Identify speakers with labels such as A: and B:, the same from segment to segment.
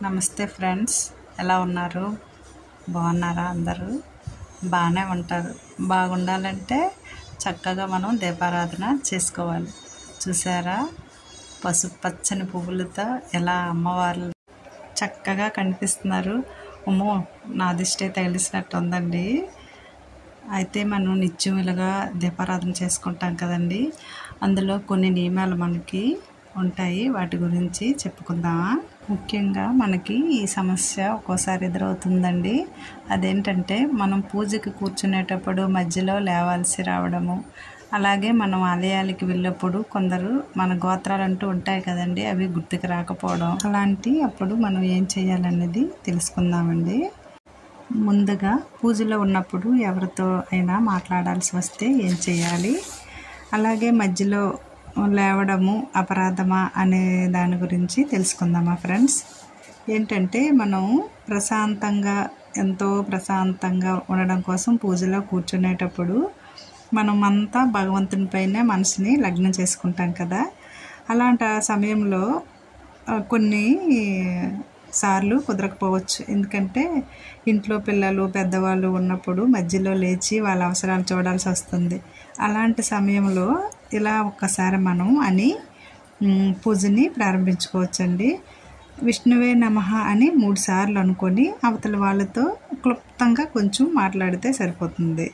A: నమస్తే ఫ్రెండ్స్, ఎలా ఉన్నారు? బాగున్నారా? అందరూ బాగానే ఉంటారు. బాగుండాలంటే చక్కగా మనం దీపారాధన చేసుకోవాలి. చూసారా, పసుపు పచ్చని పువ్వులతో ఎలా అమ్మవారు చక్కగా కనిపిస్తున్నారు. అమ్మో, నా దిష్టి తగిలిసినట్టు ఉందండి. అయితే మనం నిత్యం ఇలాగా దీపారాధన చేసుకుంటాం కదండి. అందులో కొన్ని నియమాలు మనకి ఉంటాయి, వాటి గురించి చెప్పుకుందామా? ముఖ్యంగా మనకి ఈ సమస్య ఒక్కోసారి ఎదురవుతుందండి. అదేంటంటే, మనం పూజకి కూర్చునేటప్పుడు మధ్యలో లేవాల్సి రావడము, అలాగే మనం ఆలయాలకి వెళ్ళినప్పుడు కొందరు మన గోత్రాలు అంటూ ఉంటాయి కదండి, అవి గుర్తుకు రాకపోవడం. అప్పుడు మనం ఏం చేయాలనేది తెలుసుకుందామండి. ముందుగా పూజలో ఉన్నప్పుడు ఎవరితో అయినా మాట్లాడాల్సి వస్తే ఏం చేయాలి, అలాగే మధ్యలో లేవడము అపరాధమా అనే దాని గురించి తెలుసుకుందామా ఫ్రెండ్స్. ఏంటంటే, మనం ఎంతో ప్రశాంతంగా ఉండడం కోసం పూజలో కూర్చునేటప్పుడు మనమంతా భగవంతునిపైనే మనసుని లగ్నం చేసుకుంటాం కదా. అలాంటి సమయంలో కొన్ని సార్లు కుదరకపోవచ్చు. ఎందుకంటే, ఇంట్లో పిల్లలు పెద్దవాళ్ళు ఉన్నప్పుడు మధ్యలో లేచి వాళ్ళ అవసరాలు చూడాల్సి వస్తుంది. అలాంటి సమయంలో ఇలా ఒక్కసారి మనం పూజని ప్రారంభించుకోవచ్చండి. విష్ణువే నమః అని 3 సార్లు అనుకొని అవతల వాళ్ళతో క్లుప్తంగా కొంచెం మాట్లాడితే సరిపోతుంది.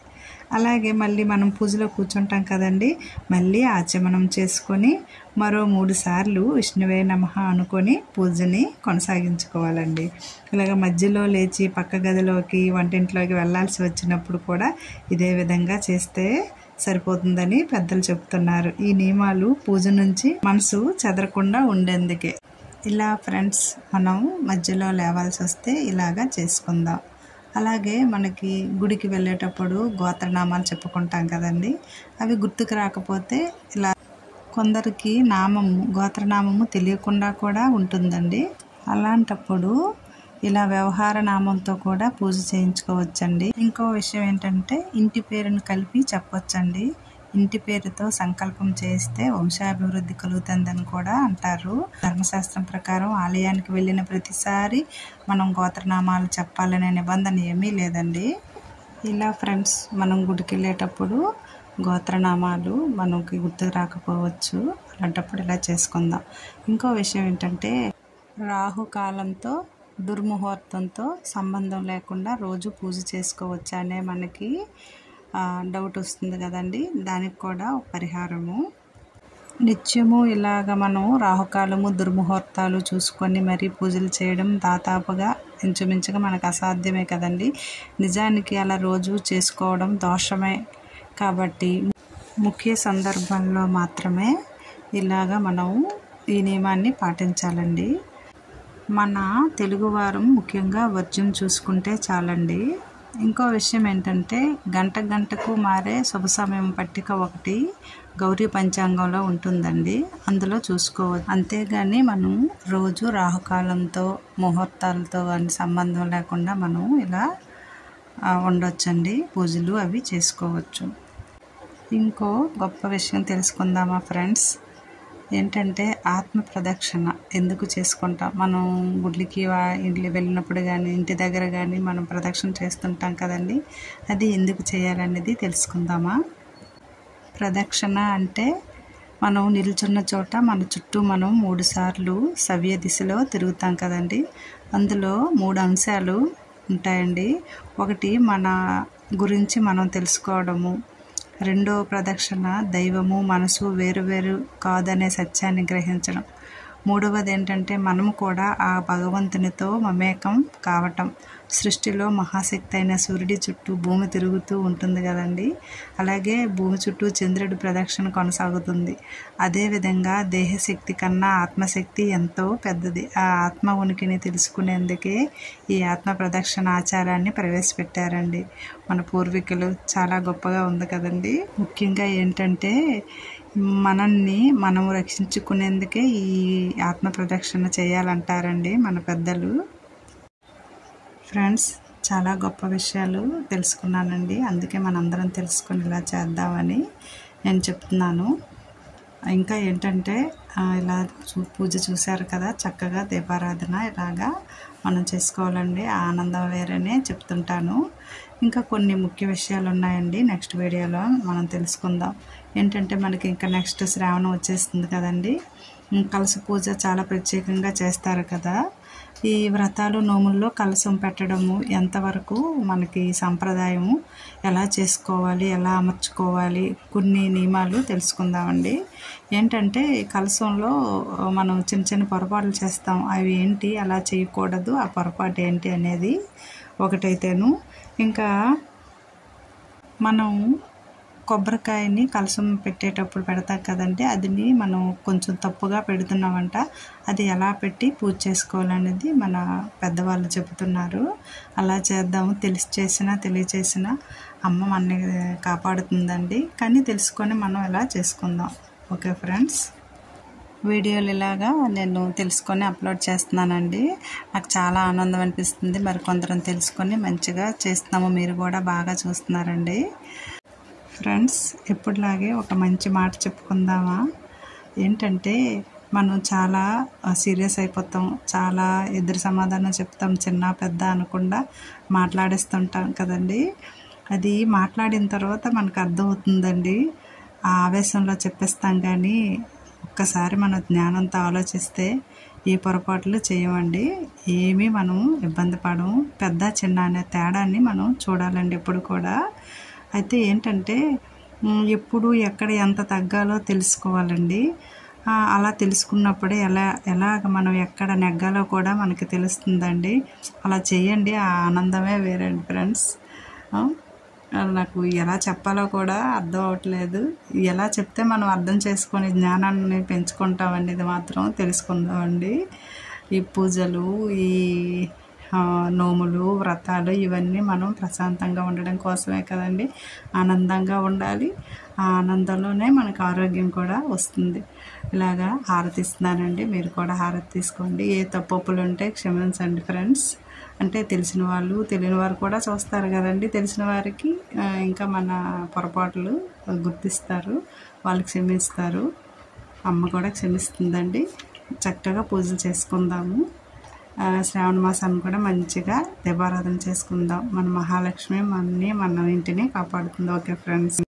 A: అలాగే మళ్ళీ మనం పూజలో కూర్చుంటాం కదండి, మళ్ళీ ఆచమనం చేసుకొని మరో 3 సార్లు విష్ణువే నమః అనుకొని పూజని కొనసాగించుకోవాలండి. ఇలాగ మధ్యలో లేచి పక్క గదిలోకి వంటింట్లోకి వెళ్ళాల్సి వచ్చినప్పుడు కూడా ఇదే విధంగా చేస్తే సరిపోతుందని పెద్దలు చెప్తున్నారు. ఈ నియమాలు పూజ నుంచి మనసు చెదరకుండా ఉండేందుకే. ఇలా ఫ్రెండ్స్, మనం మధ్యలో లేవాల్సి వస్తే ఇలాగా చేసుకుందాం. అలాగే మనకి గుడికి వెళ్ళేటప్పుడు గోత్రనామాలు చెప్పుకుంటాం కదండి, అవి గుర్తుకు రాకపోతే ఇలా కొందరికి గోత్రనామము తెలియకుండా కూడా ఉంటుందండి. అలాంటప్పుడు ఇలా వ్యవహార నామంతో కూడా పూజ చేయించుకోవచ్చండి. ఇంకో విషయం ఏంటంటే, ఇంటి పేరును కలిపి చెప్పొచ్చండి. ఇంటి పేరుతో సంకల్పం చేస్తే వంశాభివృద్ధి కలుగుతుందని కూడా అంటారు. ధర్మశాస్త్రం ప్రకారం ఆలయానికి వెళ్ళిన ప్రతిసారి మనం గోత్రనామాలు చెప్పాలనే నిబంధన ఏమీ లేదండి. ఇలా ఫ్రెండ్స్, మనం గుడికి వెళ్ళేటప్పుడు గోత్రనామాలు మనకి గుర్తుకు రాకపోవచ్చు. అలాంటప్పుడు ఇలా చేసుకుందాం. ఇంకో విషయం ఏంటంటే, రాహుకాలంతో దుర్ముహూర్తంతో సంబంధం లేకుండా రోజు పూజ చేసుకోవచ్చా అనే మనకి డౌట్ వస్తుంది కదండి. దానికి కూడా ఒక పరిహారము. నిత్యము ఇలాగ మనం రాహుకాలము దుర్ముహూర్తాలు చూసుకొని మరీ పూజలు చేయడం దాదాపుగా ఇంచుమించుగా మనకు అసాధ్యమే కదండి. నిజానికి అలా రోజు చేసుకోవడం దోషమే. కాబట్టి ముఖ్య సందర్భంలో మాత్రమే ఇలాగ మనం ఈ నియమాన్ని పాటించాలండి. మన తెలుగువారం ముఖ్యంగా వర్జ్యం చూసుకుంటే చాలండి. ఇంకో విషయం ఏంటంటే, గంటకు మారే శుభ సమయం పట్టిక ఒకటి గౌరీ పంచాంగంలో ఉంటుందండి, అందులో చూసుకోవచ్చు. అంతేగాని మనం రోజు రాహుకాలంతో ముహూర్తాలతో అని సంబంధం లేకుండా మనం ఇలా ఉండొచ్చండి. పూజలు అవి చేసుకోవచ్చు. ఇంకో గొప్ప విషయం తెలుసుకుందామా ఫ్రెండ్స్. ఏంటంటే, ఆత్మ ప్రదక్షిణ ఎందుకు చేసుకుంటాం? మనం గుడ్లకి ఇంట్లో వెళ్ళినప్పుడు కానీ ఇంటి దగ్గర కానీ మనం ప్రదక్షిణ చేస్తుంటాం కదండి, అది ఎందుకు చేయాలనేది తెలుసుకుందామా? ప్రదక్షిణ అంటే, మనం నిల్చున్న చోట మన చుట్టూ మనం 3 సార్లు సవ్య దిశలో తిరుగుతాం కదండి. అందులో 3 అంశాలు ఉంటాయండి. ఒకటి మన గురించి మనం తెలుసుకోవడము, రెండో ప్రదక్షిణ దైవము మనసు వేరు కాదనే సత్యాన్ని గ్రహించడం, మూడవది ఏంటంటే మనము కూడా ఆ భగవంతునితో మమేకం కావటం. సృష్టిలో మహాశక్తి అయిన సూర్యుడి చుట్టూ భూమి తిరుగుతూ ఉంటుంది కదండి, అలాగే భూమి చుట్టూ చంద్రుడి ప్రదక్షిణ కొనసాగుతుంది. అదేవిధంగా దేహశక్తి కన్నా ఆత్మశక్తి ఎంతో పెద్దది. ఆ ఆత్మ ఉనికిని తెలుసుకునేందుకే ఈ ఆత్మ ప్రదక్షిణ ఆచారాన్ని ప్రవేశపెట్టారండి మన పూర్వీకులు. చాలా గొప్పగా ఉంది కదండి. ముఖ్యంగా ఏంటంటే, మనల్ని మనము రక్షించుకునేందుకే ఈ ఆత్మ ప్రదక్షిణ చేయాలంటారండి మన పెద్దలు. ఫ్రెండ్స్, చాలా గొప్ప విషయాలు తెలుసుకున్నానండి. అందుకే మనందరం తెలుసుకుని ఇలా చేద్దామని నేను చెప్తున్నాను. ఇంకా ఏంటంటే, ఇలా పూజ చూశారు కదా, చక్కగా దీపారాధన ఇలాగా మనం చేసుకోవాలండి. ఆనందం వేరేనే చెప్తుంటాను. ఇంకా కొన్ని ముఖ్య విషయాలు ఉన్నాయండి, నెక్స్ట్ వీడియోలో మనం తెలుసుకుందాం. ఏంటంటే మనకి ఇంకా నెక్స్ట్ శ్రావణం వచ్చేస్తుంది కదండి. కలశ పూజ చాలా ప్రత్యేకంగా చేస్తారు కదా. ఈ వ్రతాలు నోముల్లో కలశం పెట్టడము ఎంతవరకు మనకి సంప్రదాయము, ఎలా చేసుకోవాలి, ఎలా అమర్చుకోవాలి, కొన్ని నియమాలు తెలుసుకుందామండి. ఏంటంటే కలశంలో మనం చిన్న చిన్న పొరపాట్లు చేస్తాం, అవి ఏంటి, అలా చేయకూడదు, ఆ పొరపాటు ఏంటి అనేది ఒకటైతేను. ఇంకా మనం కొబ్బరికాయని కలశం పెట్టేటప్పుడు పెడతాం కదండి, అదిని మనం కొంచెం తప్పుగా పెడుతున్నామంట. అది ఎలా పెట్టి పూజ చేసుకోవాలనేది మన పెద్దవాళ్ళు చెబుతున్నారు. అలా చేద్దాము, తెలిసి చేసినా తెలియచేసినా అమ్మ మనని కాపాడుతుందండి. కానీ తెలుసుకొని మనం ఇలా చేసుకుందాం. ఓకే ఫ్రెండ్స్, వీడియోలు ఇలాగా నేను తెలుసుకొని అప్లోడ్ చేస్తున్నానండి. నాకు చాలా ఆనందం అనిపిస్తుంది. మరి కొందరం తెలుసుకొని మంచిగా చేస్తున్నాము, మీరు కూడా బాగా చూస్తున్నారండి. ఫ్రెండ్స్, ఎప్పుడులాగే ఒక మంచి మాట చెప్పుకుందామా. ఏంటంటే మనం చాలా సీరియస్ అయిపోతాం, చాలా ఎదురు సమాధానం చెప్తాం, చిన్న పెద్ద అనకుండా మాట్లాడేస్తుంటాం కదండి. అది మాట్లాడిన తర్వాత మనకు అర్థమవుతుందండి. ఆ ఆవేశంలో చెప్పేస్తాం, కానీ ఒక్కసారి మన జ్ఞానంతో ఆలోచిస్తే ఏ పొరపాట్లు చేయమండి. ఏమీ మనం ఇబ్బంది పడము. పెద్ద చిన్న అనే తేడాన్ని మనం చూడాలండి ఎప్పుడు కూడా. అయితే ఏంటంటే ఎప్పుడు ఎక్కడ ఎంత తగ్గాలో తెలుసుకోవాలండి. అలా తెలుసుకున్నప్పుడే ఎలాగ మనం ఎక్కడ నెగ్గాలో కూడా మనకి తెలుస్తుందండి. అలా చేయండి, ఆ ఆనందమే వేరండి ఫ్రెండ్స్. నాకు ఎలా చెప్పాలో కూడా అర్థం అవ్వట్లేదు. ఎలా చెప్తే మనం అర్థం చేసుకొని జ్ఞానాన్ని పెంచుకుంటామండి, ఇది మాత్రం తెలుసుకుందామండి. ఈ పూజలు, ఈ నోములు, వ్రతాలు ఇవన్నీ మనం ప్రశాంతంగా ఉండడం కోసమే కదండి. ఆనందంగా ఉండాలి, ఆ ఆనందంలోనే మనకు ఆరోగ్యం కూడా వస్తుంది. ఇలాగా హారతి ఇస్తున్నానండి, మీరు కూడా హారతి తీసుకోండి. ఏ తప్పులు ఉంటే క్షమించండి ఫ్రెండ్స్. అంటే తెలిసిన వాళ్ళు తెలియని వారు కూడా చూస్తారు కదండి. తెలిసిన వారికి ఇంకా మన పొరపాట్లు గుర్తిస్తారు, వాళ్ళు క్షమిస్తారు. అమ్మ కూడా క్షమిస్తుందండి. చక్కగా పూజలు చేసుకుందాము. శ్రావణ మాసాన్ని కూడా మంచిగా దీపారాధన చేసుకుందాం. మన మహాలక్ష్మి మన ఇంటిని కాపాడుతుంది. Okay friends.